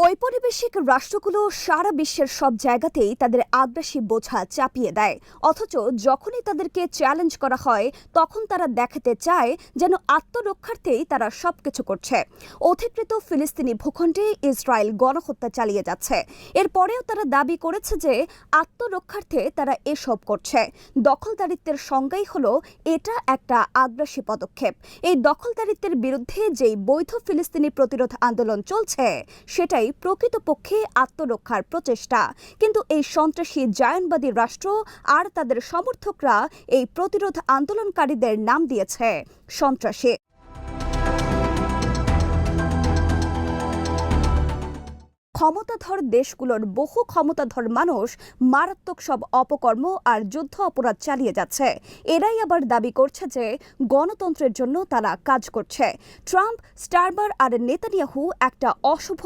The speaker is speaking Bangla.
ঔপনিবেশিক রাষ্ট্রগুলো সারা বিশ্বের সব জায়গাতেই তাদের আগ্রাসী বোঝা চাপিয়ে দেয়, অথচ যখনই তাদেরকে চ্যালেঞ্জ করা হয় তখন তারা দেখাতে চায় যেন আত্মরক্ষার্থেই তারা সবকিছু করছে। অধিকৃত ফিলিস্তিনি ভূখণ্ডে ইসরায়েল গণহত্যা চালিয়ে যাচ্ছে, এরপরেও তারা দাবি করেছে যে আত্মরক্ষার্থে তারা এসব করছে। দখলদারিত্বের সংজ্ঞাই হলো এটা একটা আগ্রাসী পদক্ষেপ। এই দখলদারিত্বের বিরুদ্ধে যেই বৈধ ফিলিস্তিনি প্রতিরোধ আন্দোলন চলছে সেটাই প্রকৃতপক্ষে আত্মরক্ষার প্রচেষ্টা। কিন্তু এই সন্ত্রাসী জায়নবাদী রাষ্ট্র আর তাদের সমর্থকরা এই প্রতিরোধ আন্দোলনকারীদের নাম দিয়েছে সন্ত্রাসী। ক্ষমতাধর দেশগুলোর বহু ক্ষমতাধর মানুষ মারাত্মক সব অপকর্ম আর যুদ্ধ অপরাধ চালিয়ে যাচ্ছে। এরাই আবার দাবি করছে যে গণতন্ত্রের জন্য তারা কাজ করছে। ট্রাম্প, স্টারমার আর নেতানিয়াহু একটা অশুভ